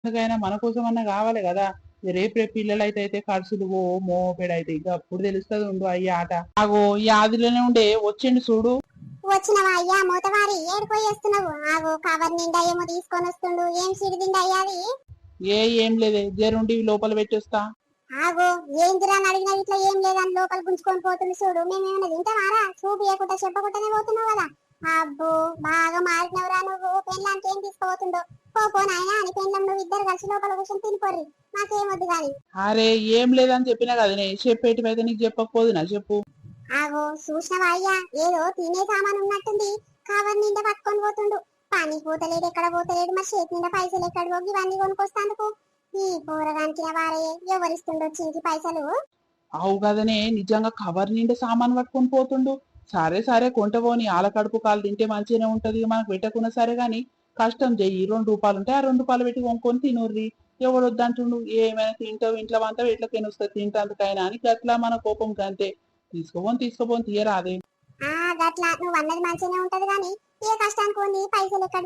ఎందుకైనా మన కోసం అన్నా కావాలి కదా. రేపు రేపు పిల్లలు అయితే ఖర్చులు ఓ మోపెడైతే ఇక అప్పుడు తెలుస్తుంది ఉండు అయ్యా ఆట. ఆగో ఈ ఆదిలోనే ఉండే వచ్చిండు చూడు. వచ్చినవా అయ్యా మూతవారి ఏడుపోయి వస్తున్నావు? ఆగో కవర్ నిండా ఏమో తీసుకొని వస్తుండు. ఏం సిడిదిండి అయ్యా అది? ఏం లేదే జరుండి లోపల పెట్టొస్తా. ఆగో ఏందిరా అని అడిగినా ఇట్లా ఏం లేదని లోపల గుంజుకొని పోతుంది చూడు. మేమేమైనా తింటామారా? చూపియకుండా చెప్పకుండానే పోతున్నావు కదా. అబ్బో బాగా మారినవురా నువ్వు. పెళ్ళానికి ఏం తీసుకుపోతుండో పో నాయనా అని పెళ్ళం నువ్వు ఇద్దరు కలిసి లోపల కూర్చొని తినిపోర్రి, నాకేమొద్దు గాని. అరే ఏం లేదని చెప్పినా కదనే, చెప్పేటివైతే నీకు చెప్పకపోదునా చెప్పు. ఆగో చూసినవా అయ్యా, ఏదో తినే సామాన్ ఉన్నట్టుంది కవర్ నిండా పట్టుకొని పోతుండు. పని పోతలేడు, ఎక్కడ పోతలేడు, మరి చేతి నిండా పైసలు ఎక్కడ పోగి ఇవన్నీ కొనుక్కొస్తాందుకు. ఈ పోరగానికి వారే ఎవరిస్తుండో చింకి పైసలు. అవు కదనే, నిజంగా కవర్ నిండా సామాన్ పట్టుకొని పోతుండు. సరే సరే కొంటపోని, ఆల కడుపు కాలు తింటే మంచిగానే ఉంటది, మనకు పెట్టకున్నా సరే గాని కష్టం చెయ్యి. ₹2 ఉంటే ఆ ₹2 పెట్టి కొనుక్కొని తినుర్రి. ఎవడు వద్దంటుండు? ఏమైనా తింటావు ఇంట్లో అంతా ఎట్లకైనా వస్తుంది తింటందుకైనా అని గట్లా మన కోపం కంతే. తీసుకోపోని తీయరాదే. గట్లా నువ్వు అన్నది మంచిగానే ఉంటది గాని ఏ కష్టానికి పైసలు ఎక్కడ